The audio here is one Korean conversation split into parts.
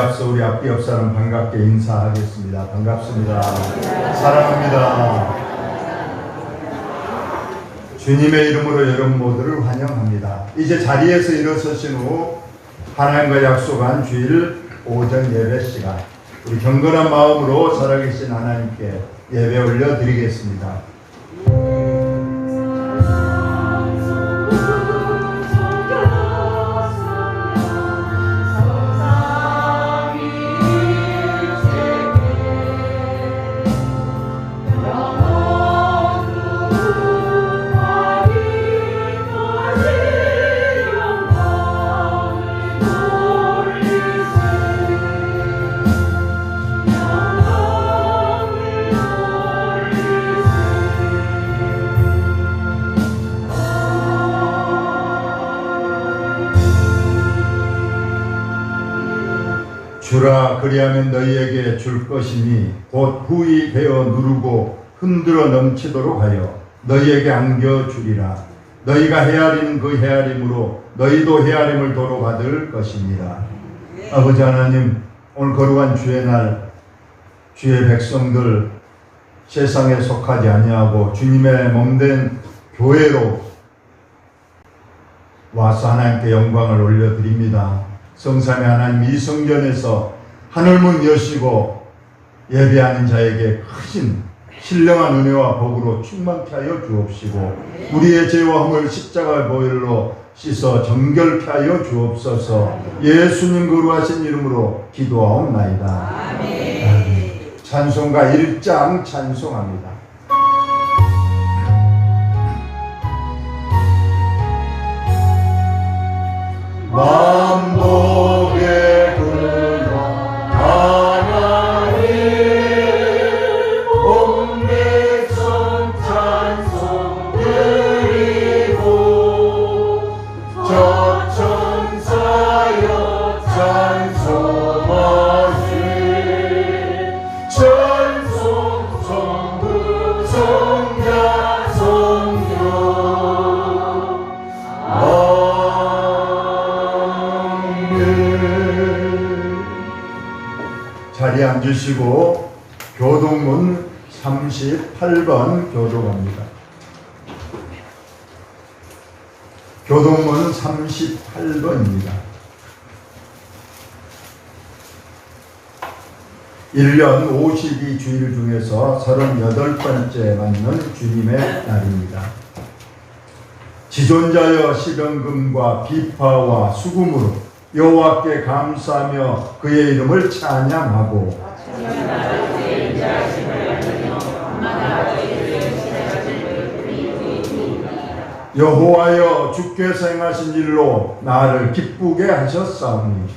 앞서 우리 앞뒤 옆 사람 반갑게 인사하겠습니다. 반갑습니다. 사랑합니다. 주님의 이름으로 여러분 모두를 환영합니다. 이제 자리에서 일어서신 후 하나님과 약속한 주일 오전 예배 시간, 우리 경건한 마음으로 살아계신 하나님께 예배 올려드리겠습니다. 주라, 그리하면 너희에게 줄 것이니 곧 후히 베어 누르고 흔들어 넘치도록 하여 너희에게 안겨주리라. 너희가 헤아리는 그 헤아림으로 너희도 헤아림을 도로 받을 것입니다. 아버지 하나님, 오늘 거룩한 주의 날 주의 백성들 세상에 속하지 아니하고 주님의 몸된 교회로 와서 하나님께 영광을 올려드립니다. 성삼위 하나님, 이 성전에서 하늘문 여시고 예배하는 자에게 크신 신령한 은혜와 복으로 충만케 하여 주옵시고 우리의 죄와 허물 십자가 보혈로 씻어 정결케 하여 주옵소서. 예수님 거룩하신 이름으로 기도하옵나이다. 아멘. 찬송가 1장 찬송합니다. 만복의 근원 하나님, 온 백성 찬송 드리고 저 천사여 찬송하시 찬송 성부 성자 성령 자리에 앉으시고 교동문 38번 교독합니다. 교동문 38번입니다. 1년 52주일 중에서 38번째 맞는 주님의 날입니다. 지존자여 시병금과 비파와 수금으로 여호와께 감사하며 그의 이름을 찬양하고 여호와여 주께서 행하신 일로 나를 기쁘게 하셨사오니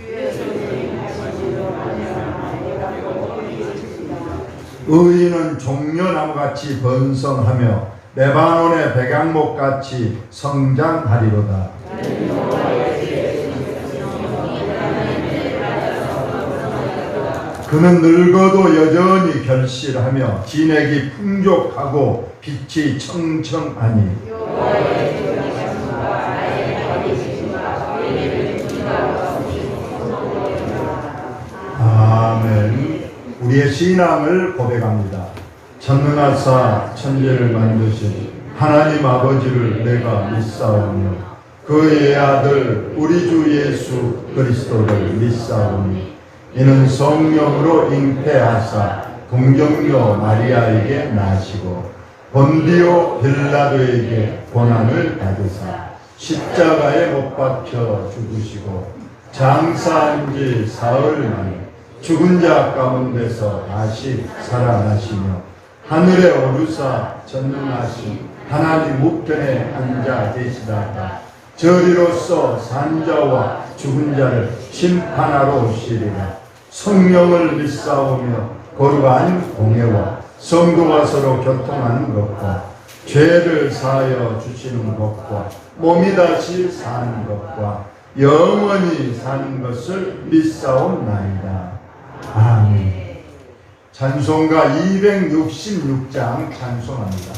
의인은 종려나무같이 번성하며 레바논의 백양목같이 성장하리로다. 그는 늙어도 여전히 결실하며 진액이 풍족하고 빛이 청청하니 아멘. 우리의 신앙을 고백합니다. 전능하사 천지를 만드신 하나님 아버지를 내가 믿사오며 그의 아들 우리 주 예수 그리스도를 믿사오니 이는 성령으로 잉태하사 동정녀 마리아에게 나시고 본디오 빌라도에게 고난을 받으사 십자가에 못 박혀 죽으시고 장사한 지 사흘 만에 죽은 자 가운데서 다시 살아나시며 하늘에 오르사 전능하신 하나님 우편에 앉아 계시다가 저리로서 산자와 죽은 자를 심판하러 오시리라. 성령을 믿사오며 거룩한 공회와 성도가 서로 교통하는 것과 죄를 사하여 주시는 것과 몸이 다시 사는 것과 영원히 사는 것을 믿사옵나이다. 아멘. 찬송가 266장 찬송합니다.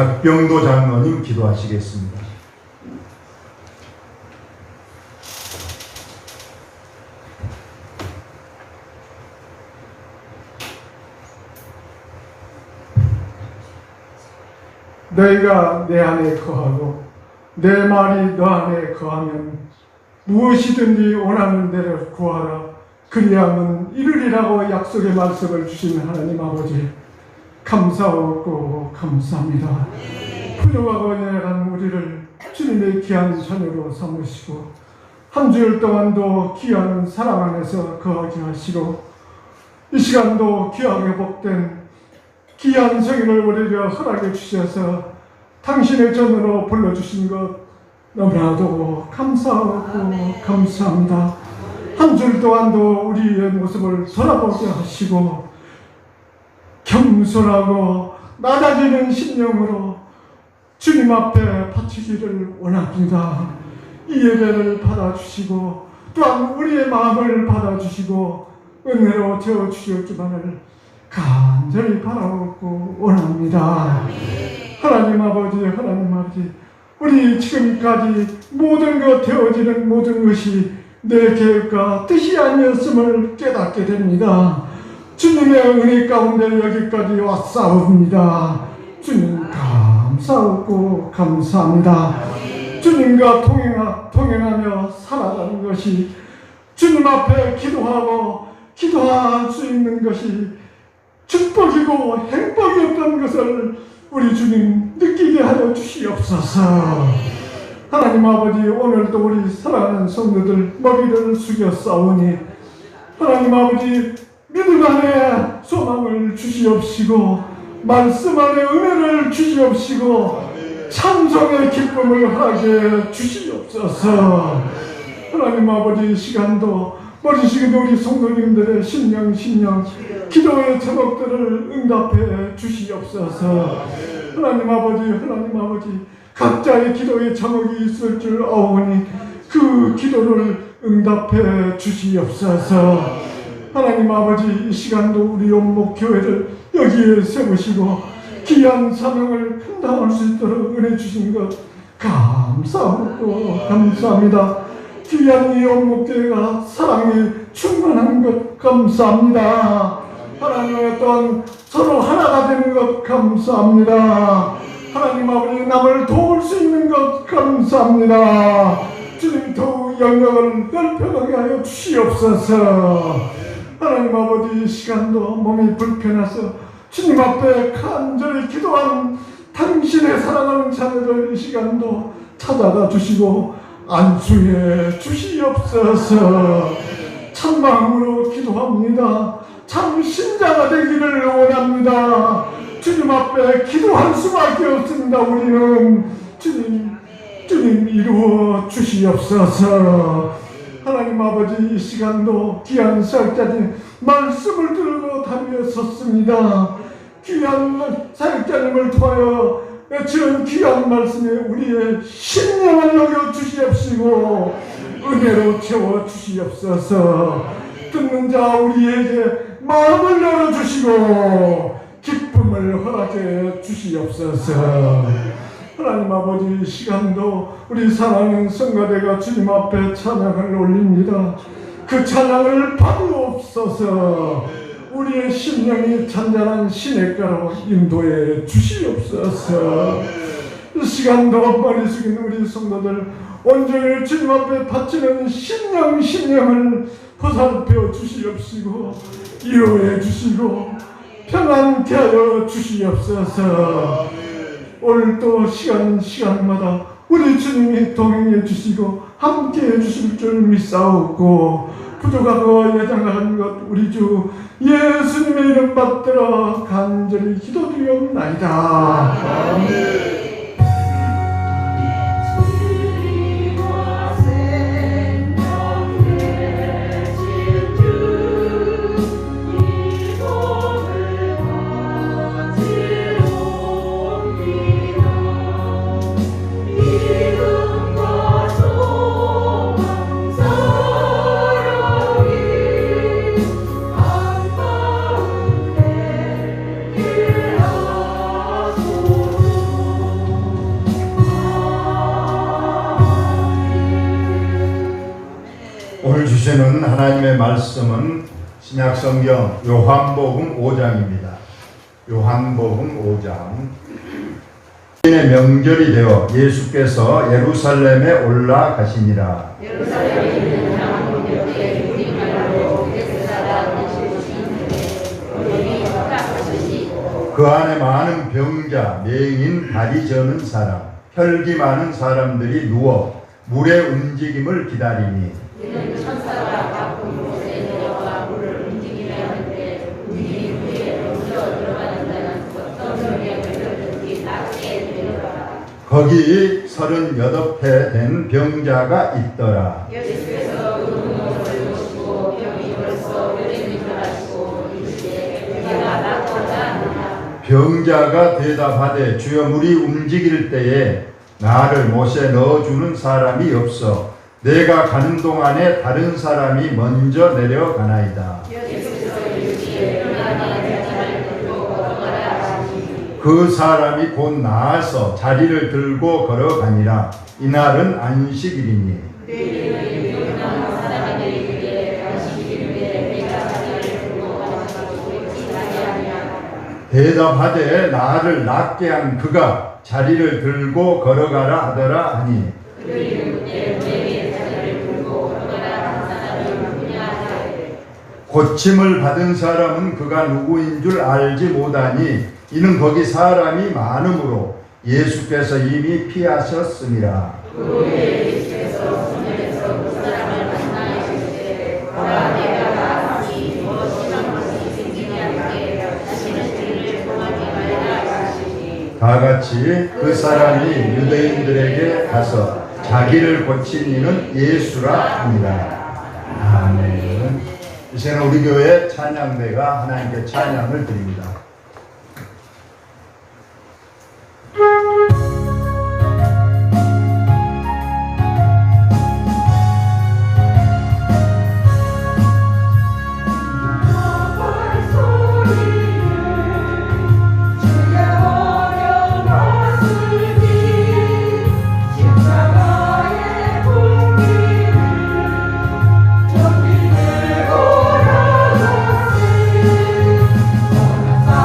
박병도 장로님 기도하시겠습니다. 너희가 내 안에 거하고 내 말이 너 안에 거하면 무엇이든지 원하는 대로 구하라. 그리하면 이루리라고 약속의 말씀을 주신 하나님 아버지, 감사하고 감사합니다. 부족하고 연약한 우리를 주님의 귀한 자녀로 삼으시고 한 주일 동안도 귀한 사랑 안에서 거하게 하시고 이 시간도 귀하게 복된 귀한 성인을 우리에게 허락해 주셔서 당신의 전으로 불러주신 것 너무나도 감사하고 감사합니다. 한 줄 동안도 우리의 모습을 돌아보게 하시고 겸손하고 낮아지는 심령으로 주님 앞에 바치기를 원합니다. 이 예배를 받아주시고 또한 우리의 마음을 받아주시고 은혜로 채워주실 줄만을 간절히 바라고 원합니다. 하나님 아버지, 하나님 아버지, 우리 지금까지 모든 것 되어지는 모든 것이 내 계획과 뜻이 아니었음을 깨닫게 됩니다. 주님의 은혜 가운데 여기까지 왔사옵니다. 주님 감사하고 감사합니다. 주님과 동행하며 살아가는 것이 주님 앞에 기도할 수 있는 것이 축복이고 행복이었던 것을 우리 주님 느끼게 하여 주시옵소서. 하나님 아버지, 오늘도 우리 사랑하는 성도들 머리를 숙여 싸우니 하나님 아버지, 믿음 안에 소망을 주시옵시고 말씀 안에 은혜를 주시옵시고 찬송의 기쁨을 하게 주시옵소서. 하나님 아버지, 이 시간도 머리 숙인 우리 성도님들의 심령 기도의 제목들을 응답해 주시옵소서. 하나님 아버지, 각자의 기도의 제목이 있을 줄 아오니 그 기도를 응답해 주시옵소서. 하나님 아버지, 이 시간도 우리 온목교회를 여기에 세우시고 귀한 사명을 감당할 수 있도록 은혜 주신 것 감사하고 감사합니다. 귀한 이 온목교회가 사랑이 충만한 것 감사합니다. 하나님의 또한 서로 하나가 되는 것 감사합니다. 하나님 아버지, 남을 도울 수 있는 것 감사합니다. 주님 더욱 영역을 넓혀가게 하여 주시옵소서. 하나님 아버지, 이 시간도 몸이 불편해서 주님 앞에 간절히 기도한 당신의 사랑하는 자녀들 이 시간도 찾아가 주시고 안수해 주시옵소서. 참 마음으로 기도합니다. 참 신자가 되기를 원합니다. 주님 앞에 기도할 수밖에 없습니다. 우리는 주님 이루어 주시옵소서. 하나님 아버지, 이 시간도 귀한 사역자님 말씀을 들고 다리에 섰습니다. 귀한 사역자님을 통하여 외치는 귀한 말씀에 우리의 심령을 녹여 주시옵시고 은혜로 채워 주시옵소서. 듣는 자 우리에게 마음을 열어주시고 기쁨을 허락해 주시옵소서. 하나님 아버지, 이 시간도 우리 사랑하는 성가대가 주님 앞에 찬양을 올립니다. 그 찬양을 받으옵소서. 우리의 심령이 잔잔한 시냇가로 인도해 주시옵소서. 이 시간도 머리 숙인 우리 성도들 온종일 주님 앞에 바치는 심령을 보살펴 주시옵시고 이루해 주시고 평안케 하여 주시옵소서. 오늘도 시간마다 우리 주님이 동행해 주시고 함께해 주실 줄 믿사옵고 부족하고 여장한 것 우리 주 예수님의 이름 받들어 간절히 기도드리옵나이다. 아멘. 하나님의 말씀은 신약성경 요한복음 5장입니다. 요한복음 5장. 의 명절이 되어 예수께서 예루살렘에 올라가시니라. 예루살렘에 있는 장로들 곁에 우리말로 베데스다 물이 깎으시고 그 안에 많은 병자, 맹인, 다리 저는 사람, 혈기 많은 사람들이 누워 물의 움직임을 기다리니 이는 천사가 바쁜 곳에 내려와 물을 움직이려 하는데 움직임 위에 먼저 들어가는 자는 어떤 병에 걸렸든지 낫게 되더라. 거기 38회 된 병자가 있더라. 예수께서 그 눈을 보시고 병이 벌써 오래된 줄 아시고 이르시되 내가 낫고자 하느냐. 병자가 대답하되 주여 물이 움직일 때에 나를 못에 넣어주는 사람이 없어 내가 가는 동안에 다른 사람이 먼저 내려가나이다. 예수께서 이르시되 일어나니 자기를 들고 걸어가라 하시니 그 사람이 곧 나아서 자리를 들고 걸어가니라. 이날은 안식일이니 너희는 유명한 사람들이 그에게 안식일에 내가 자기를 들고 가시고 있지 아니하냐. 대답하되 나를 낫게 한 그가 자리를 들고 걸어가라 하더라 하니 그들이 묻되 너에게 자기를 들고 걸어가라 한 사람이 누구냐 하되 고침을 받은 사람은 그가 누구인 줄 알지 못하니 이는 거기 사람이 많으므로 예수께서 이미 피하셨음이라. 그후에 예수께서 성전에서 그 사람을 만나 이르시되 보라 내가 나았으니 너 심한 것이 생기지 않게 다시는 길을 통하지 말라 하시니 다 같이 그 사람이 유대인들에게 가서 자기를 고친 이는 예수라 합니다. 아멘. 이제는 우리 교회 찬양대가 하나님께 찬양을 드립니다. 나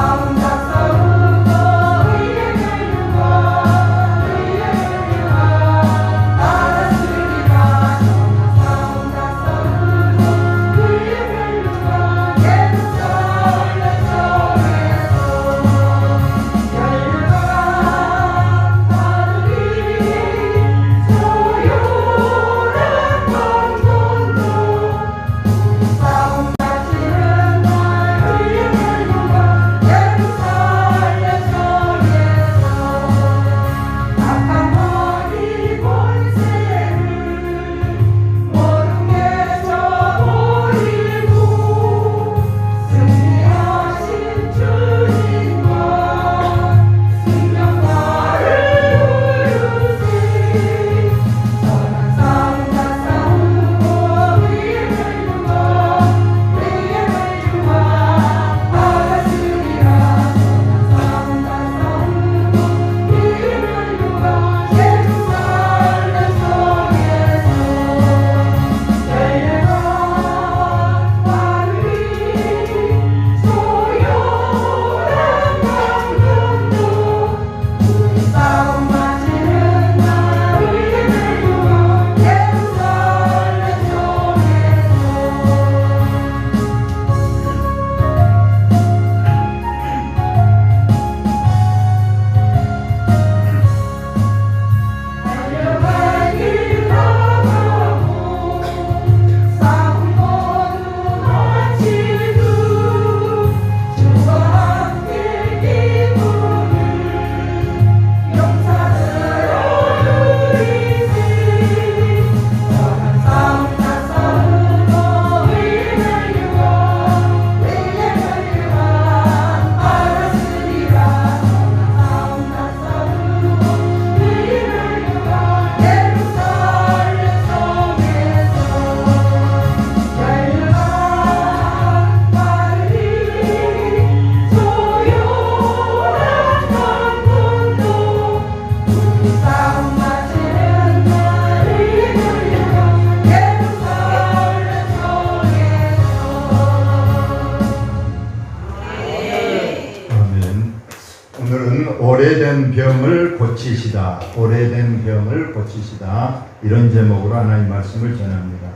오늘은 오래된 병을 고치시다, 오래된 병을 고치시다, 이런 제목으로 하나님 말씀을 전합니다.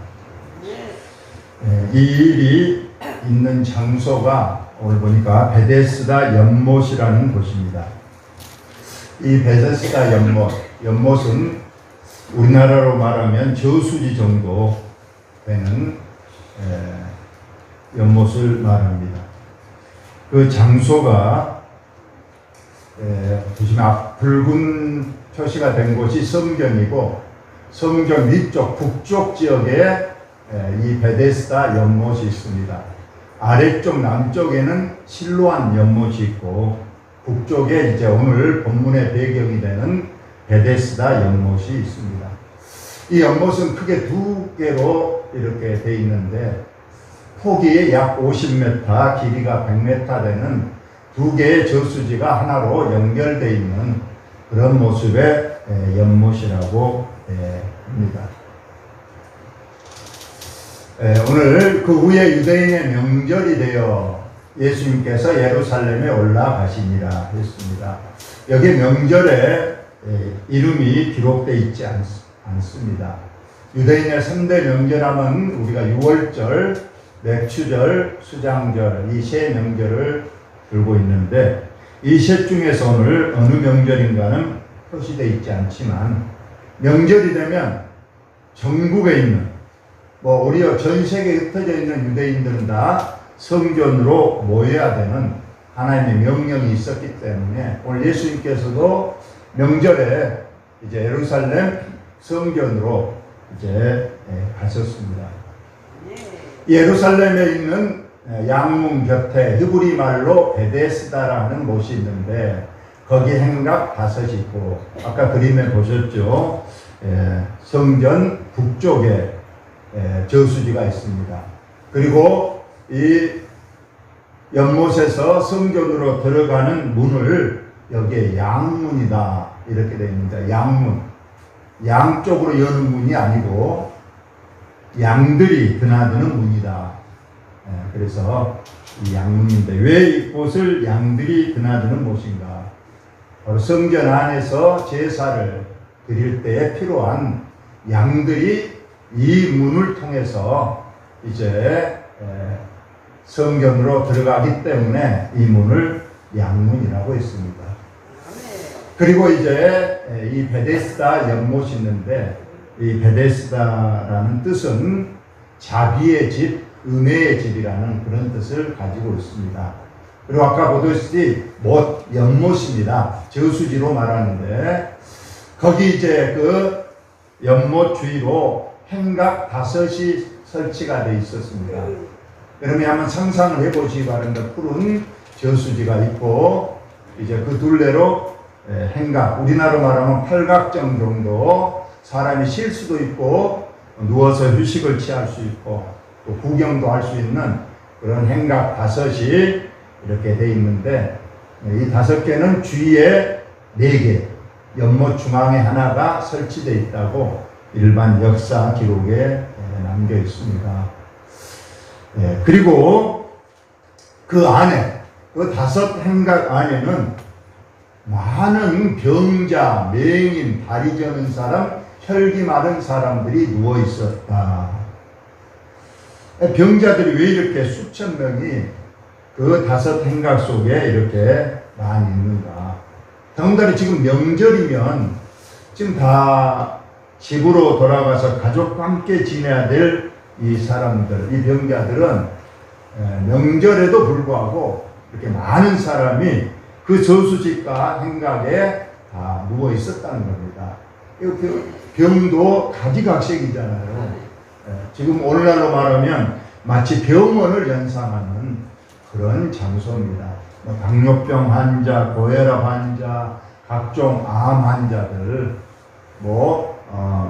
이 일이 있는 장소가 오늘 보니까 베데스다 연못이라는 곳입니다. 이 베데스다 연못은 우리나라로 말하면 저수지 정도 되는 연못을 말합니다. 그 장소가 보시면 붉은 표시가 된 곳이 성경이고, 성경 위쪽 북쪽 지역에 이 베데스다 연못이 있습니다. 아래쪽 남쪽에는 실로암 연못이 있고, 북쪽에 이제 오늘 본문의 배경이 되는 베데스다 연못이 있습니다. 이 연못은 크게 두 개로 이렇게 되어 있는데, 폭이 약 50m, 길이가 100m 되는 두 개의 저수지가 하나로 연결되어 있는 그런 모습의 연못이라고 합니다. 오늘 그 후에 유대인의 명절이 되어 예수님께서 예루살렘에 올라가시니라 했습니다. 여기 명절에 이름이 기록되어 있지 않습니다. 유대인의 3대 명절하면 우리가 유월절, 맥추절, 수장절, 이 세 명절을 들고 있는데, 이 셋 중에서 오늘 어느 명절인가는 표시되어 있지 않지만, 명절이 되면 전국에 있는, 오히려 전 세계에 흩어져 있는 유대인들은 다 성전으로 모여야 되는 하나님의 명령이 있었기 때문에 오늘 예수님께서도 명절에 이제 예루살렘 성전으로 이제 가셨습니다. 예루살렘에 있는 양문 곁에 히브리 말로 베데스다라는 곳이 있는데, 거기 행각 5이 있고, 아까 그림에 보셨죠? 성전 북쪽에 저수지가 있습니다. 그리고 이 연못에서 성전으로 들어가는 문을 여기에 양문이다 이렇게 되어 있습니다. 양문, 양쪽으로 여는 문이 아니고 양들이 드나드는 문이다. 그래서 이 양문인데, 왜 이곳을 양들이 드나드는 곳인가? 바로 성전 안에서 제사를 드릴 때에 필요한 양들이 이 문을 통해서 이제 성전으로 들어가기 때문에 이 문을 양문이라고 했습니다. 그리고 이제 이 베데스다 연못이 있는데, 이 베데스다라는 뜻은 자비의 집, 은혜의 집이라는 그런 뜻을 가지고 있습니다. 그리고 아까 보듯이 연못입니다. 저수지로 말하는데, 거기 이제 그 연못 주위로 행각 5이 설치가 되어 있었습니다. 여러분이 한번 상상을 해보시기 바랍니다. 푸른 저수지가 있고, 이제 그 둘레로 행각, 우리나라로 말하면 팔각정 정도 사람이 쉴 수도 있고, 누워서 휴식을 취할 수 있고, 또 구경도 할 수 있는 그런 행각 5이 이렇게 되어 있는데, 이 5개는 주위에 4개, 연못 중앙에 하나가 설치되어 있다고 일반 역사 기록에 남겨 있습니다. 그리고 그 안에, 그 5 행각 안에는 많은 병자, 맹인, 다리 저는 사람, 혈기 마른 사람들이 누워 있었다. 병자들이 왜 이렇게 수천 명이 그 5 행각 속에 이렇게 많이 있는가? 더군다나 지금 명절이면 지금 다 집으로 돌아가서 가족과 함께 지내야 될 이 사람들, 이 병자들은 명절에도 불구하고 이렇게 많은 사람이 그 저수지가 행각에 다 누워 있었다는 겁니다. 병도 가지각색이잖아요. 지금 오늘날로 말하면 마치 병원을 연상하는 그런 장소입니다. 당뇨병 환자, 고혈압 환자, 각종 암 환자들,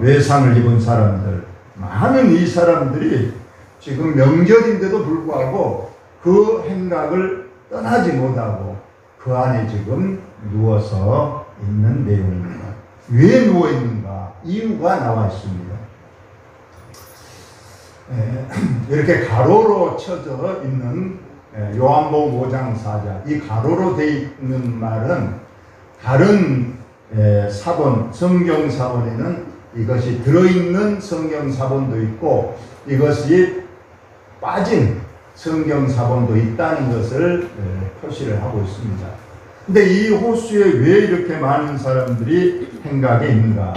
외상을 입은 사람들, 많은 이 사람들이 지금 명절인데도 불구하고 그 행각을 떠나지 못하고 그 안에 지금 누워서 있는 내용입니다. 왜 누워 있는가? 이유가 나와 있습니다. 이렇게 가로로 쳐져 있는 요한복음 5장 4절 이 가로로 되어 있는 말은 다른 사본, 성경 사본에는 이것이 들어있는 성경 사본도 있고 이것이 빠진 성경 사본도 있다는 것을 표시를 하고 있습니다. 근데 이 호수에 왜 이렇게 많은 사람들이 행각에 있는가?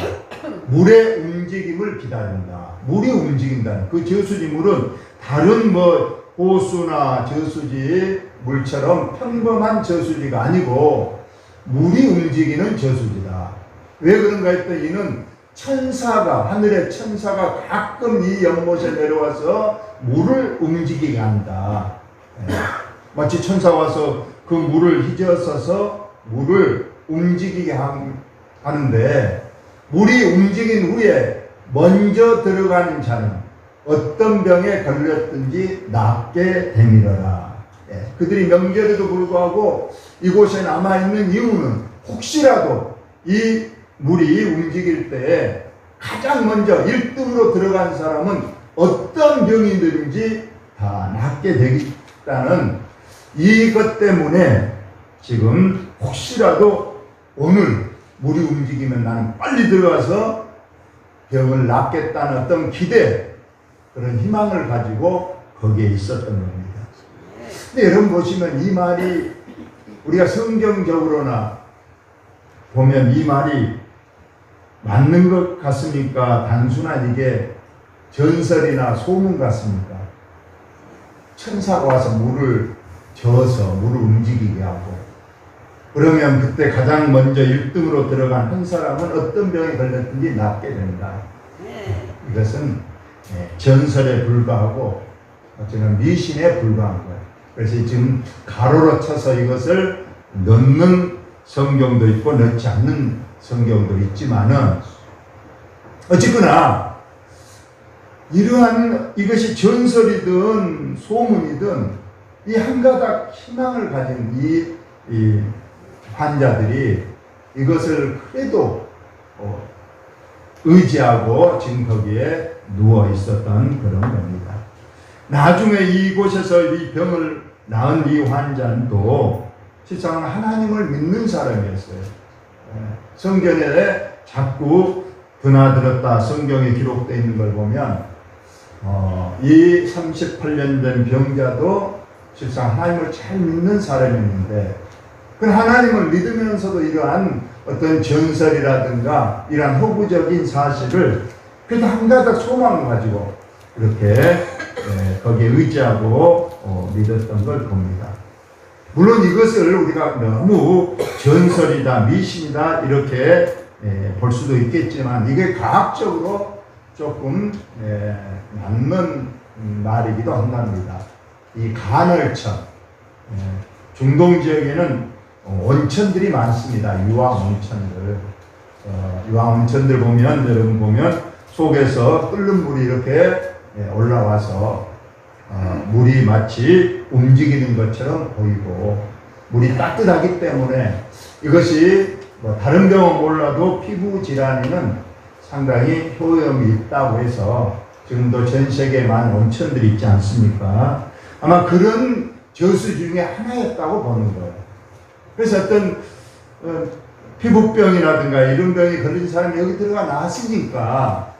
물의 움직임을 기다린다. 물이 움직인다. 그 저수지물은 다른 호수나 저수지 물처럼 평범한 저수지가 아니고 물이 움직이는 저수지다. 왜 그런가 했더니 이는 하늘의 천사가 가끔 이 연못에 내려와서 물을 움직이게 한다. 마치 천사가 와서 그 물을 휘저어서 물을 움직이게 하는데 물이 움직인 후에 먼저 들어가는 자는 어떤 병에 걸렸든지 낫게 되밀어라. 그들이 명절에도 불구하고 이곳에 남아있는 이유는 혹시라도 이 물이 움직일 때 가장 먼저 1등으로 들어간 사람은 어떤 병이든지 다 낫게 되겠다는 이것 때문에 지금 혹시라도 오늘 물이 움직이면 나는 빨리 들어가서 병을 낫겠다는 어떤 기대, 그런 희망을 가지고 거기에 있었던 겁니다. 근데 여러분 보시면 이 말이 우리가 성경적으로나 보면 이 말이 맞는 것 같습니까? 단순한 이게 전설이나 소문 같습니까? 천사가 와서 물을 저어서 물을 움직이게 하고 그러면 그때 가장 먼저 1등으로 들어간 한 사람은 어떤 병에 걸렸든지 낫게 된다. 이것은 전설에 불과하고 어쩌면 미신에 불과한 거예요. 그래서 지금 가로로 쳐서 이것을 넣는 성경도 있고 넣지 않는 성경도 있지만은 어쨌거나 이러한 이것이 전설이든 소문이든 이 한 가닥 희망을 가진 이 환자들이 이것을 그래도 의지하고 지금 거기에 누워 있었던 그런 겁니다. 나중에 이곳에서 이 병을 낳은 이 환자는 또 실상 하나님을 믿는 사람이었어요. 성경에 자꾸 드나들었다 성경에 기록되어 있는 걸 보면 이 38년 된 병자도 실상 하나님을 잘 믿는 사람이었는데 그 하나님을 믿으면서도 이러한 어떤 전설이라든가 이러한 허구적인 사실을 그래도 한 가닥 소망을 가지고 이렇게 거기에 의지하고 믿었던 걸 봅니다. 물론 이것을 우리가 너무 전설이다 미신이다 이렇게 볼 수도 있겠지만 이게 과학적으로 조금 맞는 말이기도 한답니다. 이 간헐천 중동 지역에는 온천들이 많습니다. 유황 온천들. 유황 온천들 보면 여러분 보면 속에서 끓는 물이 이렇게 올라와서 물이 마치 움직이는 것처럼 보이고 물이 따뜻하기 때문에 이것이 다른 병은 몰라도 피부 질환에는 상당히 효용이 있다고 해서 지금도 전 세계에 많은 온천들이 있지 않습니까? 아마 그런 저수 중에 하나였다고 보는 거예요. 그래서 어떤 피부병이라든가 이런 병이 걸린 사람이 여기 들어가 나왔으니까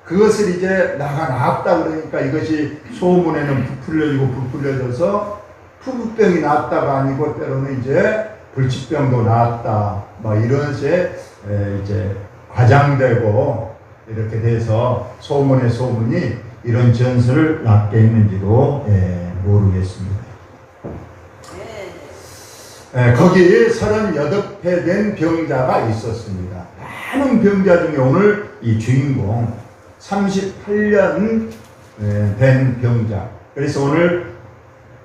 그것을 이제 나가 나았다 그러니까 이것이 소문에는 부풀려져서 피부병이 나았다가 아니고 때로는 이제 불치병도 나았다 막 이런 새 이제 과장되고 이렇게 돼서 소문이 이런 전설을 낳게 했는지도 모르겠습니다. 거기 38회 된 병자가 있었습니다. 많은 병자 중에 오늘 이 주인공 38년 된 병자. 그래서 오늘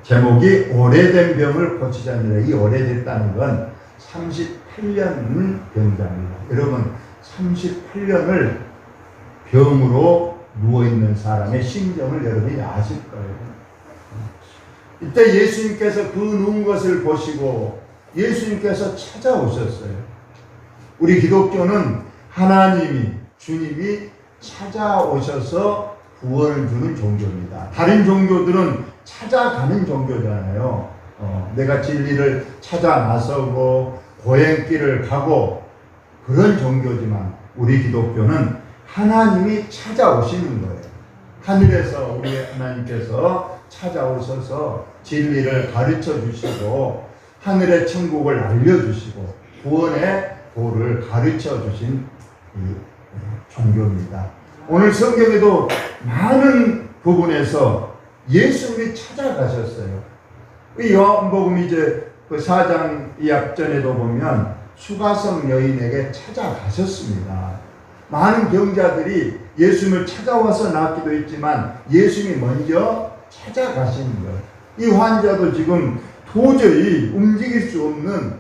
제목이 오래된 병을 고치자입니다. 이 오래됐다는 건 38년 병자입니다. 여러분 38년을 병으로 누워있는 사람의 심정을 여러분이 아실 거예요. 이때 예수님께서 그 누운 것을 보시고 예수님께서 찾아오셨어요. 우리 기독교는 하나님이 주님이 찾아오셔서 구원을 주는 종교입니다. 다른 종교들은 찾아가는 종교잖아요. 내가 진리를 찾아 나서고 고행길을 가고 그런 종교지만 우리 기독교는 하나님이 찾아오시는 거예요. 하늘에서 우리 하나님께서 찾아오셔서 진리를 가르쳐 주시고 하늘의 천국을 알려주시고 구원의 도를 가르쳐 주신 이 종교입니다. 오늘 성경에도 많은 부분에서 예수님이 찾아가셨어요. 요한복음 이제 그 4장 이 앞전에도 보면 수가성 여인에게 찾아가셨습니다. 많은 병자들이 예수님을 찾아와서 낫기도 했지만 예수님이 먼저 찾아가시는 거예요. 이 환자도 지금 도저히 움직일 수 없는,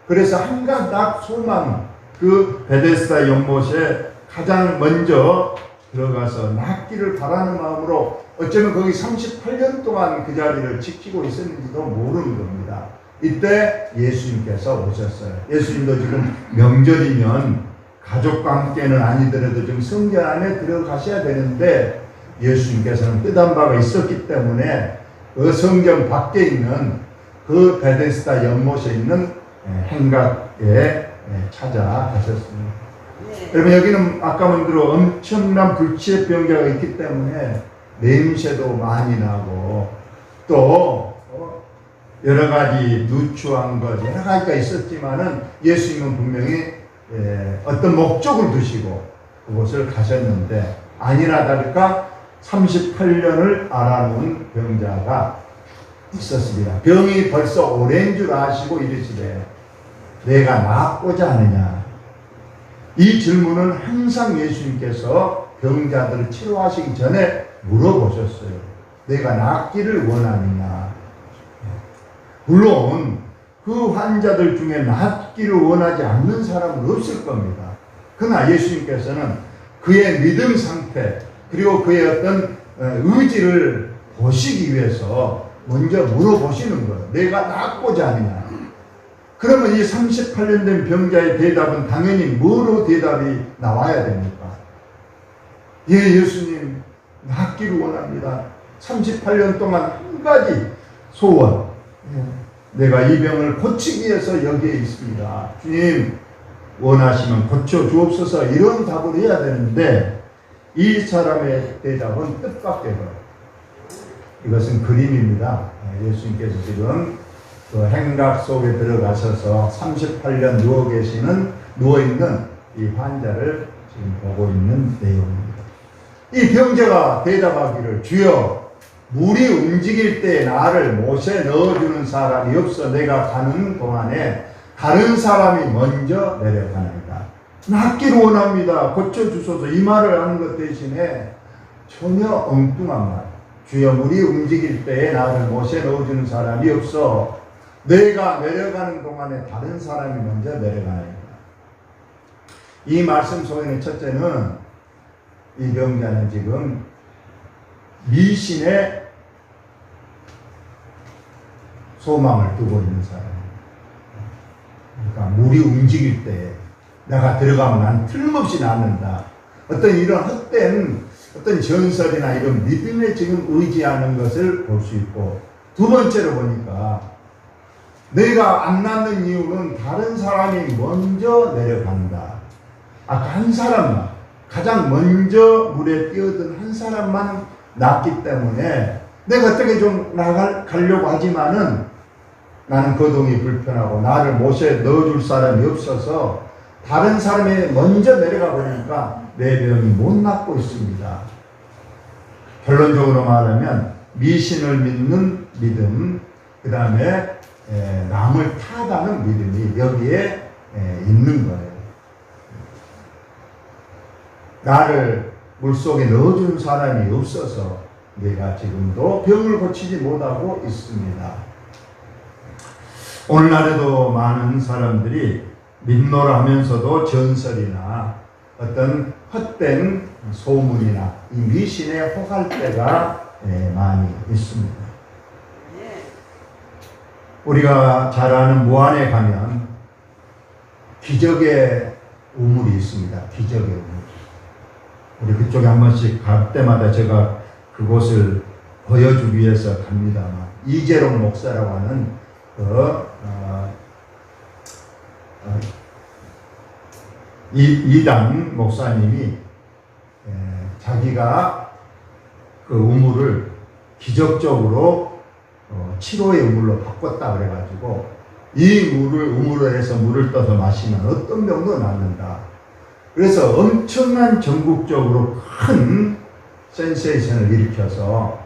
그래서 한 가닥 소망, 그 베데스다 연못에 가장 먼저 들어가서 낫기를 바라는 마음으로 어쩌면 거기 38년 동안 그 자리를 지키고 있었는지도 모르는 겁니다. 이때 예수님께서 오셨어요. 예수님도 지금 명절이면 가족과 함께는 아니더라도 좀 성전 안에 들어가셔야 되는데 예수님께서는 뜻한 바가 있었기 때문에 그 성전 밖에 있는 그 베데스다 연못에 있는 행각에 찾아가셨습니다. 여러분, 여기는 아까 말대로 엄청난 불치의 병자가 있기 때문에 냄새도 많이 나고 또 여러 가지 누추한 것 여러 가지가 있었지만은 예수님은 분명히 어떤 목적을 두시고 그곳을 가셨는데 아니나 다를까 38년을 앓아놓은 병자가 있었습니다. 병이 벌써 오랜 줄 아시고 이르시되 내가 낫고자 하느냐. 이 질문은 항상 예수님께서 병자들을 치료하시기 전에 물어보셨어요. 내가 낫기를 원하느냐. 물론 그 환자들 중에 낫기를 원하지 않는 사람은 없을 겁니다. 그러나 예수님께서는 그의 믿음 상태 그리고 그의 어떤 의지를 보시기 위해서 먼저 물어보시는 거예요. 내가 낫고자 하느냐. 그러면 이 38년 된 병자의 대답은 당연히 뭐로 대답이 나와야 됩니까? 예, 예수님, 낫기를 원합니다. 38년 동안 한 가지 소원. 내가 이 병을 고치기 위해서 여기에 있습니다. 주님, 원하시면 고쳐주옵소서. 이런 답을 해야 되는데 이 사람의 대답은 뜻밖에도 이것은 그림입니다. 예수님께서 지금 그 행각 속에 들어가셔서 38년 누워있는 이 환자를 지금 보고 있는 내용입니다. 이 병자가 대답하기를 주여 물이 움직일 때 나를 못에 넣어주는 사람이 없어 내가 가는 동안에 다른 사람이 먼저 내려가나이다. 낫기를 원합니다. 고쳐주소서. 이 말을 하는 것 대신에 전혀 엉뚱한 말. 주여 물이 움직일 때에 나를 못에 넣어주는 사람이 없어 내가 내려가는 동안에 다른 사람이 먼저 내려가나이다. 이 말씀 속에는 첫째는 이 병자는 지금 미신의 소망을 두고 있는 사람입니다. 그러니까 물이 움직일 때 내가 들어가면 난 틀림없이 낫는다. 어떤 이런 헛된 어떤 전설이나 이런 믿음에 지금 의지하는 것을 볼 수 있고, 두 번째로 보니까 내가 안 낫는 이유는 다른 사람이 먼저 내려간다. 아까 한 사람만, 가장 먼저 물에 뛰어든 한 사람만 낫기 때문에 내가 어떻게 좀 나가려고 하지만은 나는 거동이 불편하고 나를 못에 넣어줄 사람이 없어서 다른 사람이 먼저 내려가 보니까 내 병이 못 낫고 있습니다. 결론적으로 말하면 미신을 믿는 믿음, 그 다음에 남을 탓하는 믿음이 여기에 있는 거예요. 나를 물속에 넣어준 사람이 없어서 내가 지금도 병을 고치지 못하고 있습니다. 오늘날에도 많은 사람들이 믿노라 하면서도 전설이나 어떤 헛된 소문이나 이 미신에 혹할 때가 많이 있습니다. 우리가 잘 아는 무안에 가면 기적의 우물이 있습니다. 기적의 우물. 우리 그쪽에 한 번씩 갈 때마다 제가 그곳을 보여주기 위해서 갑니다만, 이재롱 목사라고 하는 이당 목사님이 자기가 그 우물을 기적적으로 치료의 우물로 바꿨다 그래가지고 이 우물을 해서 물을 떠서 마시면 어떤 병도 낫는다. 그래서 엄청난 전국적으로 큰 센세이션을 일으켜서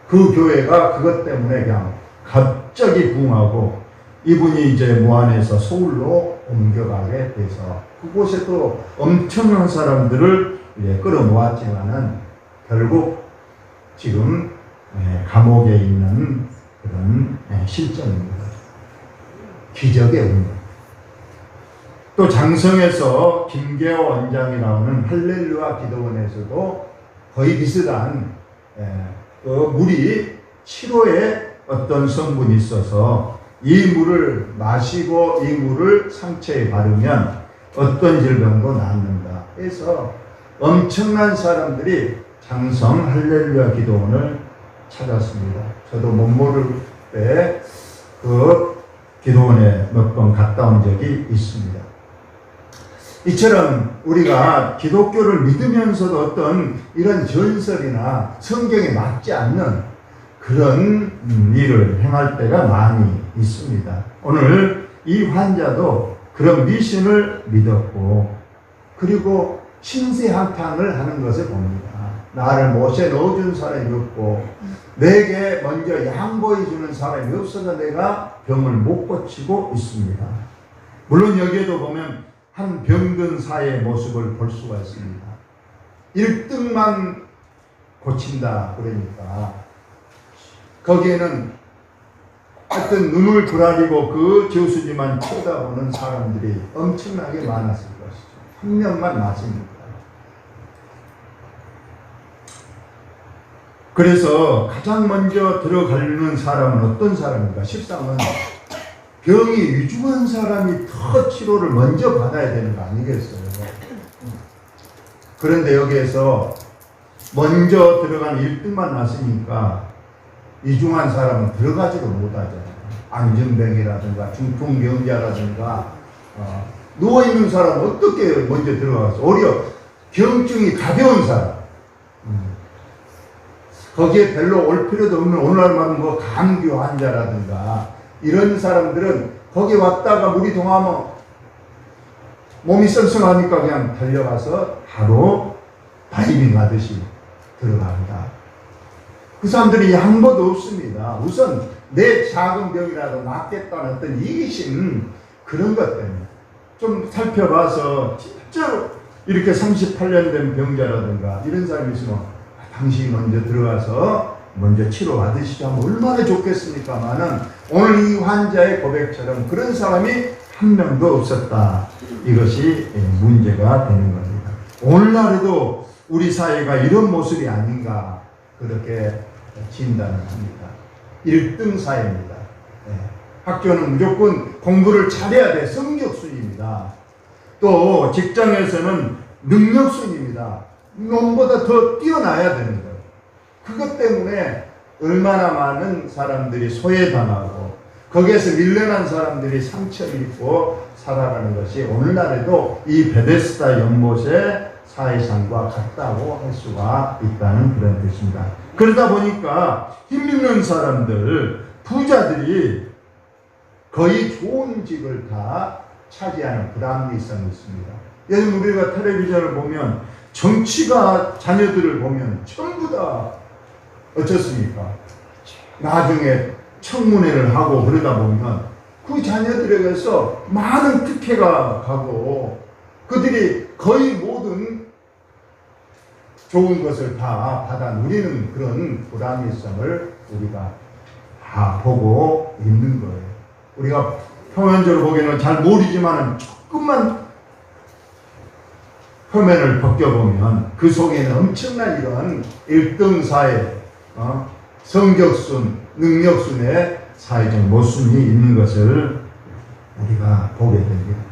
그 교회가 그것 때문에 그냥 갑자기 부흥하고 이분이 이제 무안에서 서울로 옮겨가게 돼서 그곳에 또 엄청난 사람들을 끌어모았지만은 결국 지금 감옥에 있는 그런 실정입니다. 기적의 운명. 또 장성에서 김계호 원장이 나오는 할렐루야 기도원에서도 거의 비슷한 그 물이 치료에 어떤 성분이 있어서 이 물을 마시고 이 물을 상처에 바르면 어떤 질병도 낫는다. 그래서 엄청난 사람들이 장성 할렐루야 기도원을 찾았습니다. 저도 못 모를 때 그 기도원에 몇 번 갔다 온 적이 있습니다. 이처럼 우리가 기독교를 믿으면서도 어떤 이런 전설이나 성경에 맞지 않는 그런 일을 행할 때가 많이 있습니다. 오늘 이 환자도 그런 미신을 믿었고 그리고 신세한탄을 하는 것을 봅니다. 나를 못에 넣어준 사람이 없고 내게 먼저 양보해주는 사람이 없어서 내가 병을 못 고치고 있습니다. 물론 여기에도 보면 한 병든 사의 모습을 볼 수가 있습니다. 1등만 고친다 그러니까 거기에는 하여튼 눈을 부라리고 그 저수지만 쳐다보는 사람들이 엄청나게 많았을 것이죠. 한 명만 맞습니다. 그래서 가장 먼저 들어가려는 사람은 어떤 사람인가? 십상은 병이 위중한 사람이 더 치료를 먼저 받아야 되는 거 아니겠어요? 그런데 여기에서 먼저 들어간 1등만 났으니까 위중한 사람은 들어가지도 못하잖아요. 안전병이라든가 중풍병자라든가 누워있는 사람은 어떻게 먼저 들어가겠어? 오히려 경증이 가벼운 사람 거기에 별로 올 필요도 없는 오늘날만 뭐 감기 환자라든가 이런 사람들은 거기 왔다가 물이 동하면 몸이 썰렁하니까 그냥 달려가서 바로 다이빙 하듯이 들어갑니다. 그 사람들이 양보도 없습니다. 우선 내 작은 병이라도 낫겠다는 어떤 이기심 그런 것 때문에 좀 살펴봐서 진짜로 이렇게 38년 된 병자라든가 이런 사람이 있으면 당신이 먼저 들어가서 먼저 치료받으시죠 하면 얼마나 좋겠습니까만은 오늘 이 환자의 고백처럼 그런 사람이 한 명도 없었다. 이것이 문제가 되는 겁니다. 오늘날에도 우리 사회가 이런 모습이 아닌가 그렇게 진단을 합니다. 1등 사회입니다. 학교는 무조건 공부를 잘해야 돼. 성적순입니다. 또 직장에서는 능력순입니다. nom보다 더 뛰어나야 되는 거예요. 그것 때문에 얼마나 많은 사람들이 소외당하고 거기에서 밀려난 사람들이 상처를 입고 살아가는 것이 오늘날에도 이 베데스다 연못의 사회상과 같다고 할 수가 있다는 그런 뜻입니다. 그러다 보니까 힘있는 사람들, 부자들이 거의 좋은 집을 다 차지하는 불합리성이 있습니다. 예를 우리가 텔레비전을 보면 정치가 자녀들을 보면 전부 다 어떻습니까? 나중에 청문회를 하고 그러다 보면 그 자녀들에게서 많은 특혜가 가고 그들이 거의 모든 좋은 것을 다 받아 누리는 그런 불합리성을 우리가 다 보고 있는 거예요. 우리가 표면적으로 보기에는 잘 모르지만 조금만 표면을 벗겨보면 그 속에는 엄청난 이런 1등 사회, 성적순, 능력순의 사회적 모순이 있는 것을 우리가 보게 됩니다.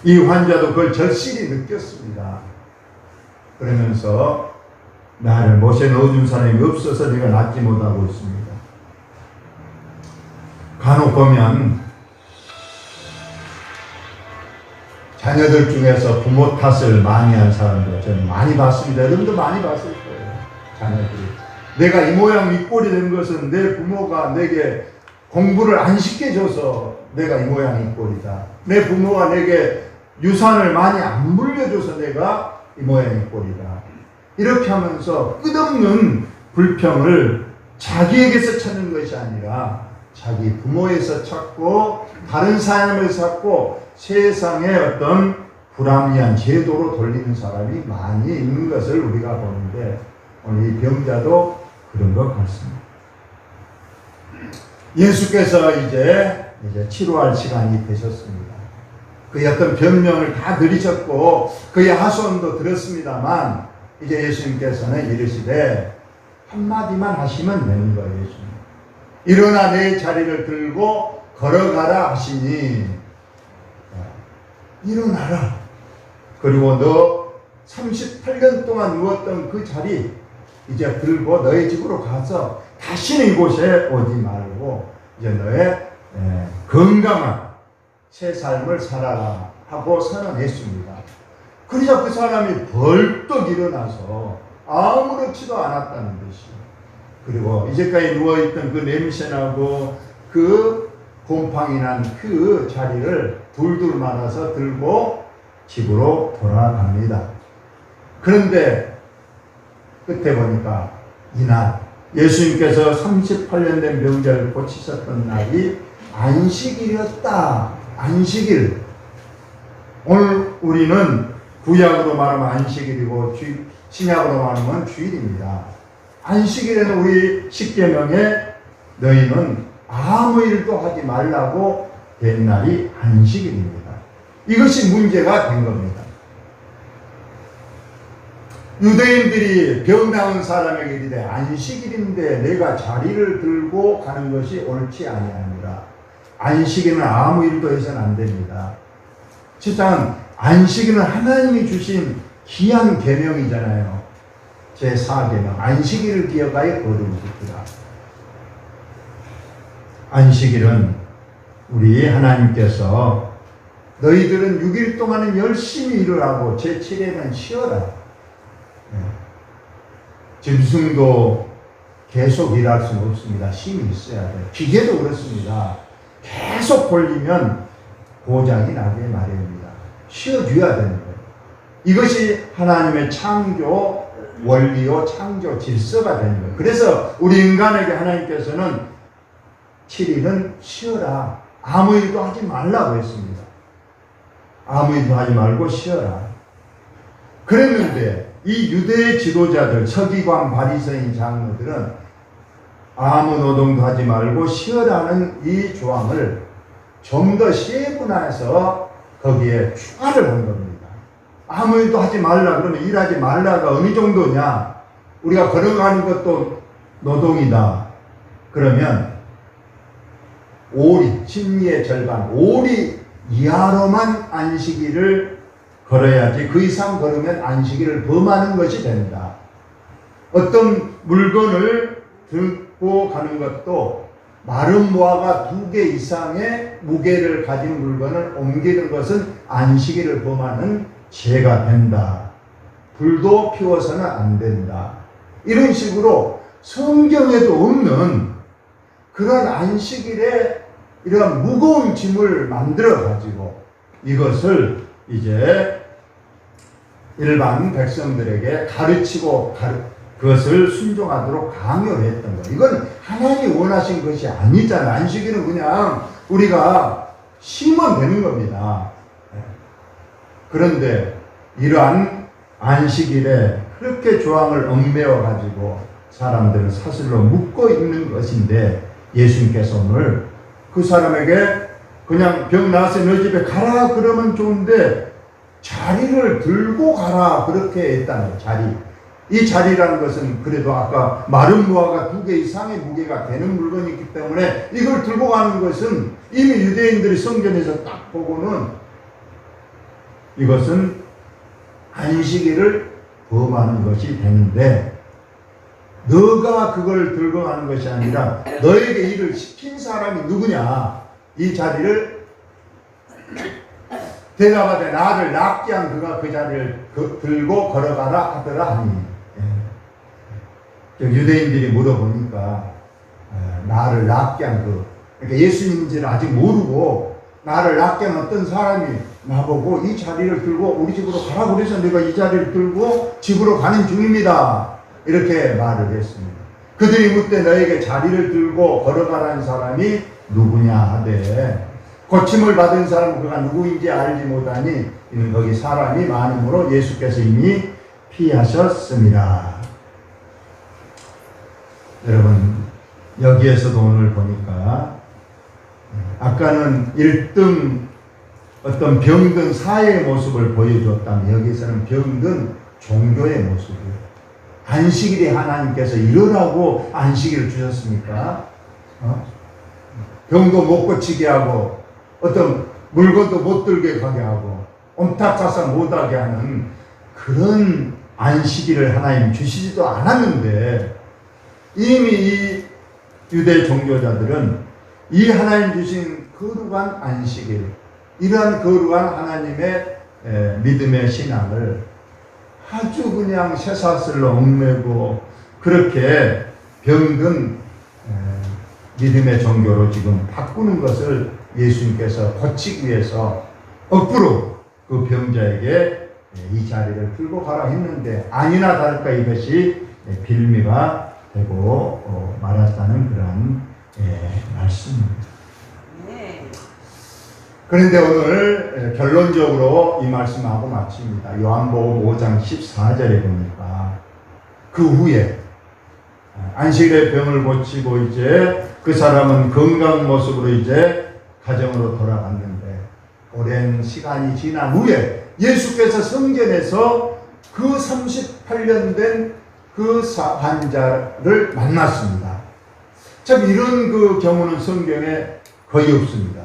이 환자도 그걸 절실히 느꼈습니다. 그러면서 나를 못에 넣어준 사람이 없어서 내가 낫지 못하고 있습니다. 간혹 보면 자녀들 중에서 부모 탓을 많이 한 사람들 저는 많이 봤습니다. 여러분도 많이 봤을 거예요. 자녀들이 내가 이 모양 이 꼴이 된 것은 내 부모가 내게 공부를 안 시켜줘서 내가 이 모양 이 꼴이다. 내 부모가 내게 유산을 많이 안 물려줘서 내가 이 모양 이 꼴이다. 이렇게 하면서 끝없는 불평을 자기에게서 찾는 것이 아니라 자기 부모에서 찾고 다른 사람에서 찾고 세상의 어떤 불합리한 제도로 돌리는 사람이 많이 있는 것을 우리가 보는데 오늘 이 병자도 그런 것 같습니다. 예수께서 이제 치료할 시간이 되셨습니다. 그의 어떤 변명을 다 들으셨고 그의 하소연도 들었습니다만 이제 예수님께서는 이르시되 한마디만 하시면 되는 거예요. 예수님. 일어나 내 자리를 들고 걸어가라 하시니 일어나라. 그리고 너 38년 동안 누웠던 그 자리 이제 들고 너의 집으로 가서 다시는 이곳에 오지 말고 이제 너의 건강한 새 삶을 살아라 하고 선언했습니다. 그러자 그 사람이 벌떡 일어나서 아무렇지도 않았다는 것이요. 그리고 이제까지 누워있던 그 냄새나고 그 곰팡이 난 그 자리를 둘둘 말아서 들고 집으로 돌아갑니다. 그런데 끝에 보니까 이날 예수님께서 38년 된 병자를 고치셨던 날이 안식일이었다. 안식일. 오늘 우리는 구약으로 말하면 안식일이고 신약으로 말하면 주일입니다. 안식일에는 우리 십계명에 너희는 아무 일도 하지 말라고 된 날이 안식일입니다. 이것이 문제가 된 겁니다. 유대인들이 병 나은 사람에게 이르되 안식일인데 내가 자리를 들고 가는 것이 옳지 아니하니라. 안식일은 아무 일도 해서는 안 됩니다. 세상 안식일은 하나님이 주신 귀한 계명이잖아요. 제4계명 안식일을 기억하여 거룩히 지키라. 안식일은 우리 하나님께서 너희들은 6일 동안은 열심히 일을 하고 제7일은 쉬어라. 짐승도 계속 일할 수는 없습니다. 힘이 있어야 돼요. 기계도 그렇습니다. 계속 벌리면 고장이 나게 마련입니다. 쉬어줘야 되는 거예요. 이것이 하나님의 창조 원리요 창조 질서가 되는 거예요. 그래서 우리 인간에게 하나님께서는 7일은 쉬어라. 아무 일도 하지 말라고 했습니다. 아무 일도 하지 말고 쉬어라. 그랬는데 이 유대의 지도자들 서기관 바리새인 장로들은 아무 노동도 하지 말고 쉬어라는 이 조항을 좀 더 세분화해서 거기에 추가를 한 겁니다. 아무 일도 하지 말라. 그러면 일하지 말라가 어느 정도냐? 우리가 걸어가는 것도 노동이다. 그러면 오리, 심리의 절반, 오리 이하로만 안식일을 걸어야지 그 이상 걸으면 안식일을 범하는 것이 된다. 어떤 물건을 들고 가는 것도 마른 모아가 2개 이상의 무게를 가진 물건을 옮기는 것은 안식일을 범하는 죄가 된다. 불도 피워서는 안 된다. 이런 식으로 성경에도 없는 그런 안식일에 이런 무거운 짐을 만들어 가지고 이것을 이제 일반 백성들에게 가르치고 그것을 순종하도록 강요를 했던 거예요. 이건 하나님이 원하신 것이 아니잖아요. 안식일은 그냥 우리가 쉬면 되는 겁니다. 그런데 이러한 안식일에 그렇게 조항을 얽매어 가지고 사람들은 사슬로 묶고 있는 것인데 예수님께서 오늘 그 사람에게 그냥 병 나서 너 집에 가라 그러면 좋은데 자리를 들고 가라 그렇게 했다는 자리. 이 자리라는 것은 그래도 아까 마른 무화과 2개 이상의 무게가 되는 물건이 있기 때문에 이걸 들고 가는 것은 이미 유대인들이 성경에서 딱 보고는 이것은 안식일을 범하는 것이 되는데 너가 그걸 들고 가는 것이 아니라 너에게 일을 시킨 사람이 누구냐? 이 자리를 대답하되 나를 낫게 한 그가 그 자리를 들고 걸어가라 하더라 하니. 유대인들이 물어보니까 나를 낫게 한 그러니까 예수님인지를 아직 모르고 나를 낫게 한 어떤 사람이 나보고 이 자리를 들고 우리 집으로 가라 그래서 내가 이 자리를 들고 집으로 가는 중입니다. 이렇게 말을 했습니다. 그들이 묻되 너에게 자리를 들고 걸어가라는 사람이 누구냐 하되 고침을 받은 사람은 그가 누구인지 알지 못하니 이는 거기 사람이 많음으로 예수께서 이미 피하셨습니다. 여러분 여기에서도 오늘 보니까 아까는 1등 어떤 병든 사회의 모습을 보여줬다면 여기서는 병든 종교의 모습이에요. 안식일에 하나님께서 이러라고 안식일을 주셨습니까? 병도 못 고치게 하고 어떤 물건도 못 들게 가게 하고 옴탑사사 못하게 하는 그런 안식일을 하나님 주시지도 않았는데 이미 이 유대 종교자들은 이 하나님 주신 거룩한 안식일, 이러한 거룩한 하나님의 믿음의 신앙을 아주 그냥 쇠사슬로 얽매고 그렇게 병든 믿음의 종교로 지금 바꾸는 것을 예수님께서 고치기 위해서 억부로 그 병자에게 이 자리를 들고 가라 했는데 아니나 다를까 이것이 빌미가 되고 말았다는 그런 말씀입니다. 그런데 오늘 결론적으로 이 말씀하고 마칩니다. 요한복음 5장 14절에 보니까 그 후에 안식일에 병을 고치고 이제 그 사람은 건강한 모습으로 이제 가정으로 돌아갔는데 오랜 시간이 지난 후에 예수께서 성전에서 그 38년 된 그 환자를 만났습니다. 참 이런 그 경우는 성경에 거의 없습니다.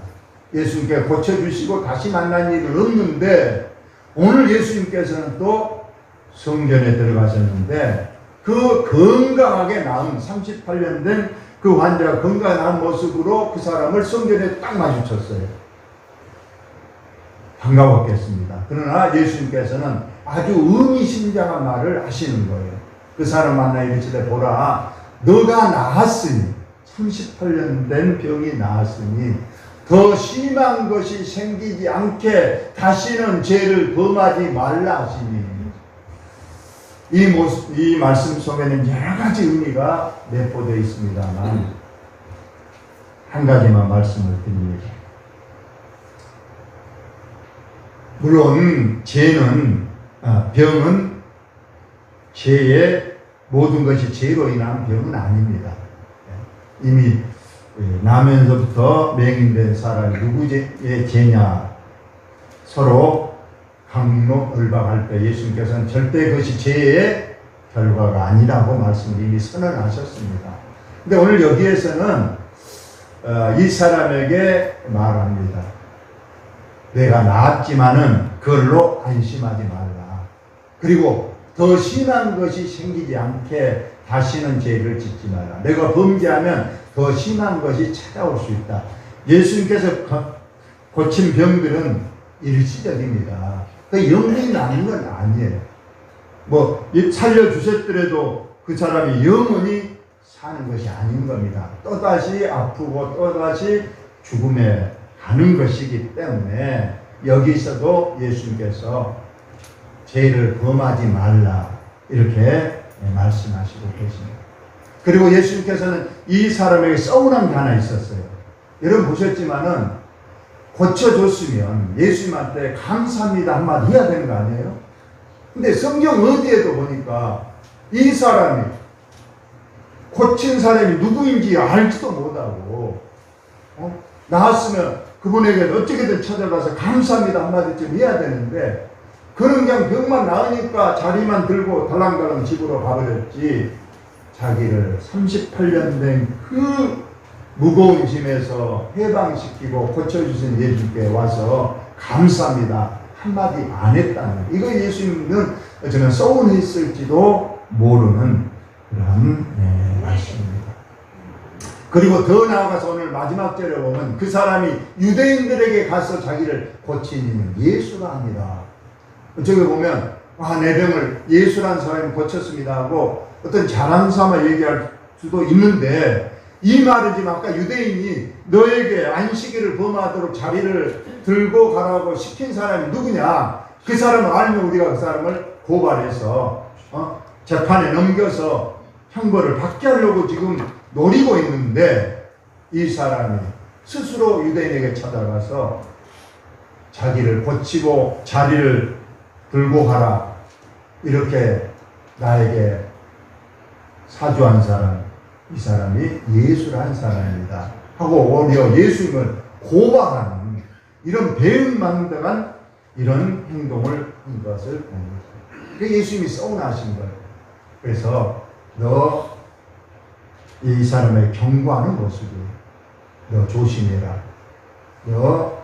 예수님께 고쳐주시고 다시 만난 일은 없는데 오늘 예수님께서는 또 성전에 들어가셨는데 그 건강하게 나은 38년 된 그 환자가 건강한 모습으로 그 사람을 성전에 딱 마주쳤어요. 반가웠겠습니다. 그러나 예수님께서는 아주 의미심장한 말을 하시는 거예요. 그 사람 만나 이르시되 보라 너가 나았으니 38년 된 병이 나았으니 더 심한 것이 생기지 않게 다시는 죄를 범하지 말라 하시니 이 말씀 속에는 여러 가지 의미가 내포되어 있습니다만 한 가지만 말씀을 드립니다. 물론 병은 죄의 모든 것이 죄로 인한 병은 아닙니다. 이미 나면서부터 맹인된 사람이 누구의 죄냐 서로 강로 을박할 때 예수님께서는 절대 그것이 죄의 결과가 아니라고 말씀을 이미 선언하셨습니다. 근데 오늘 여기에서는 이 사람에게 말합니다. 내가 나았지만은 그걸로 안심하지 말라. 그리고 더 심한 것이 생기지 않게 다시는 죄를 짓지 마라. 내가 범죄하면 더 심한 것이 찾아올 수 있다. 예수님께서 고친 병들은 일시적입니다. 영원히 나는 건 아니에요. 살려주셨더라도 그 사람이 영원히 사는 것이 아닌 겁니다. 또다시 아프고 또다시 죽음에 가는 것이기 때문에 여기서도 예수님께서 죄를 범하지 말라 이렇게 말씀하시고 계십니다. 그리고 예수님께서는 이 사람에게 서운한 게 하나 있었어요. 여러분 보셨지만은 고쳐줬으면 예수님한테 감사합니다 한마디 해야 되는 거 아니에요? 근데 성경 어디에도 보니까 이 사람이 고친 사람이 누구인지 알지도 못하고 나왔으면 그분에게 어떻게든 찾아가서 감사합니다 한마디쯤 해야 되는데 그는 그냥 병만 나으니까 자리만 들고 달랑달랑 집으로 가버렸지 자기를 38년 된 그 무거운 짐에서 해방시키고 고쳐주신 예수님께 와서 감사합니다 한마디 안 했다는 거예요. 이거 예수님은 어쩌면 서운했을지도 모르는 그런 말씀입니다. 그리고 더 나아가서 오늘 마지막 절에 보면 그 사람이 유대인들에게 가서 자기를 고친 이는 예수가 아니라, 저기 보면 내 병을 예수라는 사람이 고쳤습니다 하고 어떤 자랑 삼아 얘기할 수도 있는데, 이 말은 지금 아까 유대인이 너에게 안식일을 범하도록 자리를 들고 가라고 시킨 사람이 누구냐, 그 사람을 알면 우리가 그 사람을 고발해서 재판에 넘겨서 형벌을 받게 하려고 지금 노리고 있는데, 이 사람이 스스로 유대인에게 찾아가서 자기를 고치고 자리를 들고 가라, 이렇게 나에게 사주한 사람, 이 사람이 예수란 사람입니다 하고 오히려 예수님을 고발하는 이런 배은망덕한 이런 행동을 한 것을 봅니다. 그 예수님이 서운하신 거예요. 그래서 너 이 사람의 경고하는 모습이, 너 조심해라. 너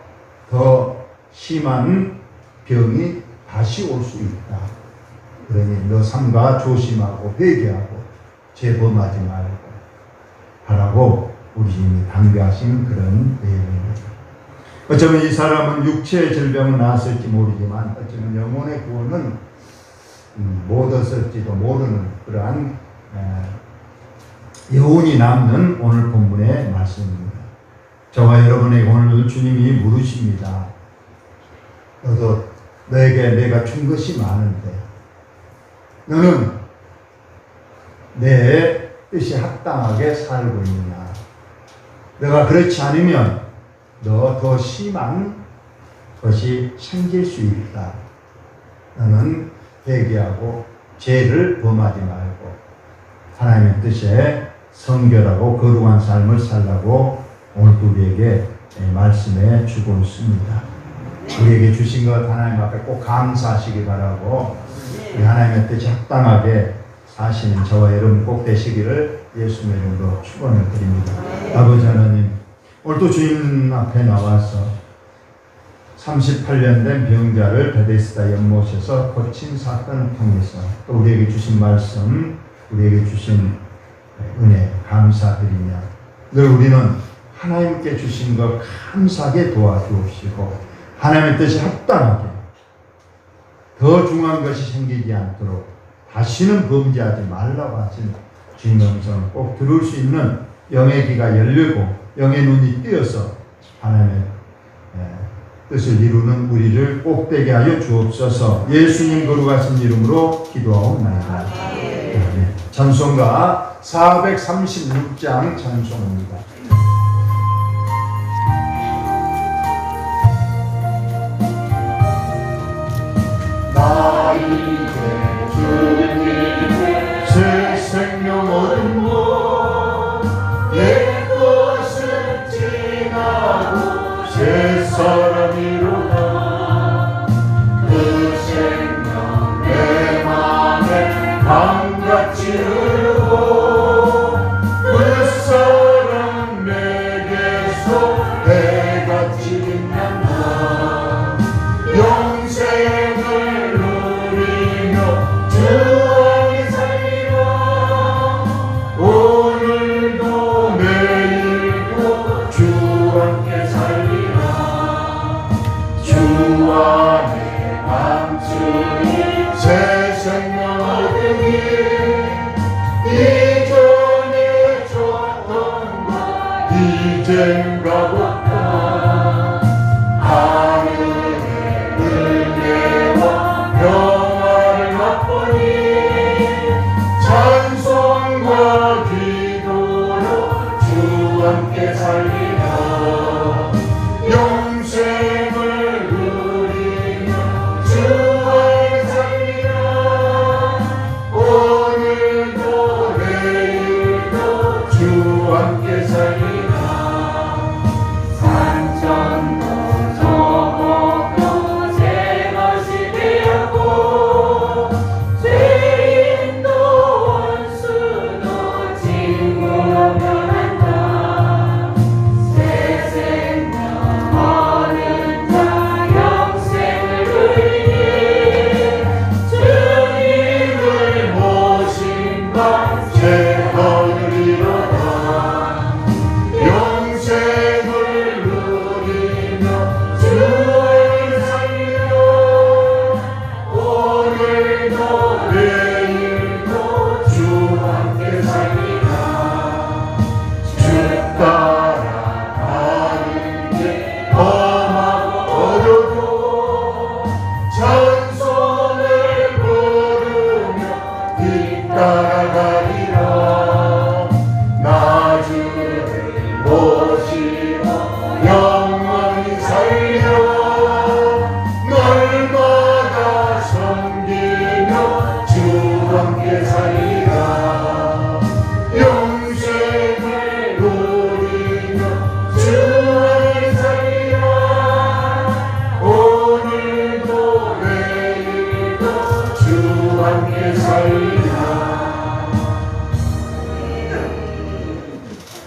더 심한 병이 다시 올 수 있다. 그러니 너 삼가 조심하고 회개하고 재범하지 말고 하라고 우리 주님이 당부하신 그런 내용입니다. 어쩌면 이 사람은 육체의 질병은 나았을지 모르지만 어쩌면 영혼의 구원은 못 얻었을지도 모르는 그러한 여운이 남는 오늘 본문의 말씀입니다. 저와 여러분에게 오늘 주님이 물으십니다. 너도 너에게 내가 준 것이 많은데 너는 내 뜻이 합당하게 살고 있느냐? 내가 그렇지 않으면 너 더 심한 것이 생길 수 있다. 너는 회개하고 죄를 범하지 말고 하나님의 뜻에 성결하고 거룩한 삶을 살라고 오늘 우리에게 말씀해 주고 있습니다. 우리에게 주신 것 하나님 앞에 꼭 감사하시기 바라고, 우리 하나님의 뜻에 합당하게 사시는 저와 여러분 꼭 되시기를 예수님의 이름으로 축원을 드립니다. 아버지 하나님, 오늘도 주님 앞에 나와서 38년 된 병자를 베데스다 연못에서 고친 사건을 통해서 또 우리에게 주신 말씀, 우리에게 주신 은혜 감사드리며, 늘 우리는 하나님께 주신 것 감사하게 도와주옵시고 하나님의 뜻이 합당하게 더 중요한 것이 생기지 않도록 다시는 범죄하지 말라고 하신 주님의 음성을 꼭 들을 수 있는 영의 귀가 열리고 영의 눈이 뜨여서 하나님의 뜻을 이루는 우리를 꼭 되게 하여 주옵소서. 예수님 거룩하신 이름으로 기도하옵나이다. 찬송가 436장 찬송입니다. 나에게 주님의 새 생명 얻은 옛 것은 지나고 새 사람이로다. 그 생명 내 맘에 강같이 흐르고 그 사랑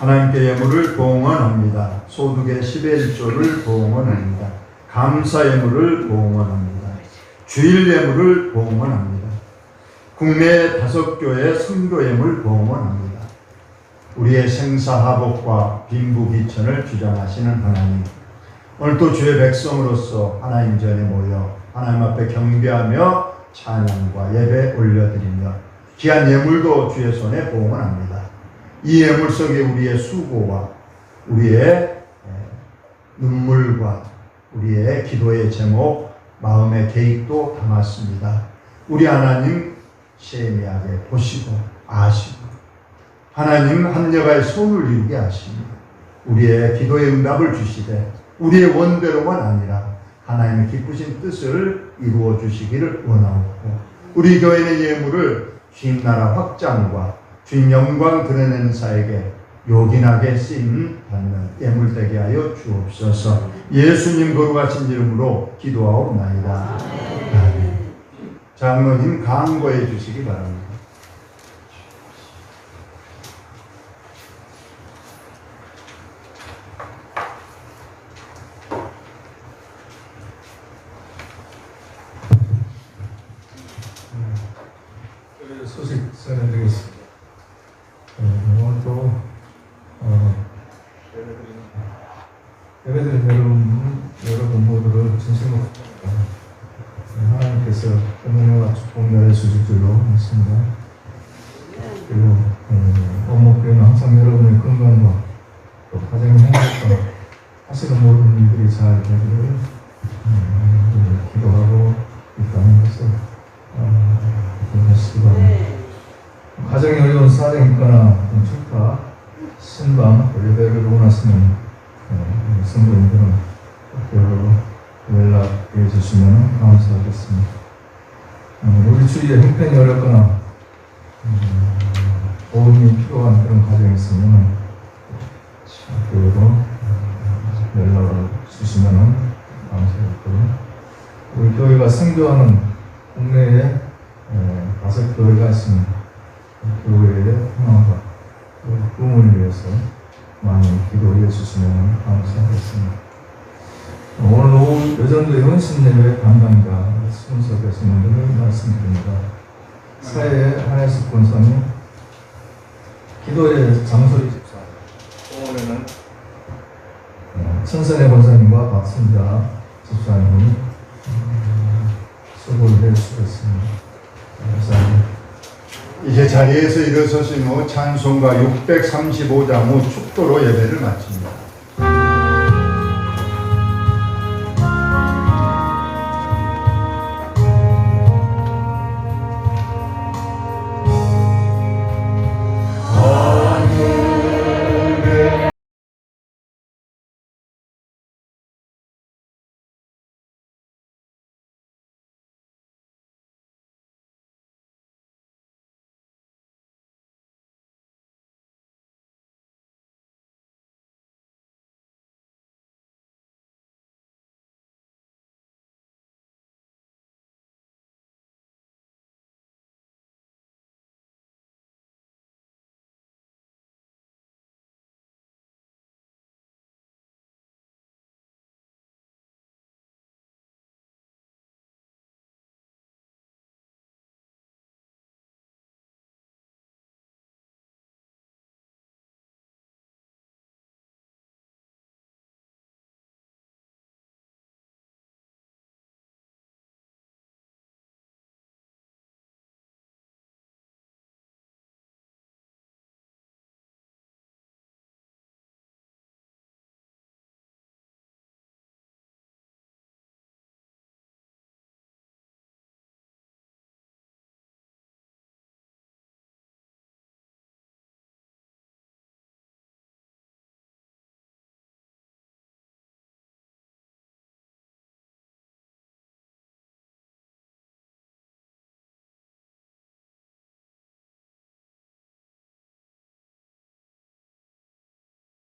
하나님께 예물을 봉헌합니다. 소득의 10의 1조를 봉헌합니다. 감사 예물을 봉헌합니다. 주일 예물을 봉헌합니다. 국내 5교회 선교 예물 봉헌합니다. 우리의 생사화복과 빈부귀천을 주장하시는 하나님, 오늘도 주의 백성으로서 하나님 전에 모여 하나님 앞에 경배하며 찬양과 예배 올려드리며 귀한 예물도 주의 손에 봉헌합니다. 이 예물 속에 우리의 수고와 우리의 눈물과 우리의 기도의 제목, 마음의 계획도 담았습니다. 우리 하나님 세미하게 보시고 아시고 하나님 합력하여 손을 이루게 하십니다. 우리의 기도의 응답을 주시되 우리의 원대로만 아니라 하나님의 기쁘신 뜻을 이루어 주시기를 원하옵고, 우리 교회의 예물을 주님 나라 확장과 주님 영광 드러내는 사에게 요긴하게 쓰임 받는 예물 되게 하여 주옵소서. 예수님 거룩하신 이름으로 기도하옵나이다. 아멘. 장로님 강구해 주시기 바랍니다. 소식 전해드리겠습니다. 오늘도 예배드린 여러분 모두를 진심으로 하나님께서 은혜와 축복 내려주실 줄로 믿습니다. 그리고 원목교회는 항상 여러분의 건강과 또 가정의 행복과 하시는 모든 일들이 잘 되기를 기도하고 있다는 것을 하시기 바랍니다. 가정이 어려운 사정이 있거나 축하, 신방, 예배를 원하시는 성도님들은 연락해 주시면 감사하겠습니다. 우리 주위에 형편이 어렵거나 도움이 필요한 그런 가정이 있으면 교회로 연락을 주시면 감사하겠고요. 우리 교회가 선교하는 국내에 5교회가 있습니다. 교회의 평화가 꿈을 위해서 많이 기도해 주시면 감사하겠습니다. 오늘 오후 여전도의 헌신예배 담당자 순서 교수님들을 말씀드립니다. 사회의 한혜숙 권사님, 기도의 장소리 집사, 오늘은 천선의 권사님과 박순자 집사님이 수고를 해 주셨습니다. 감사합니다. 이제 자리에서 일어서신 후 찬송가 635장 후 축도로 예배를 마칩니다.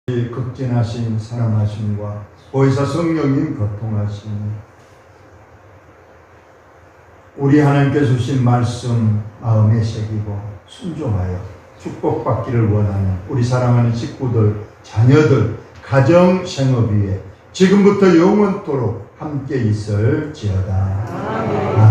극진하신 사랑하심과 보혜사 성령님 교통하심, 우리 하나님께 주신 말씀 마음에 새기고 순종하여 축복받기를 원하는 우리 사랑하는 식구들, 자녀들, 가정 생업 위에 지금부터 영원토록 함께 있을지어다. 아멘.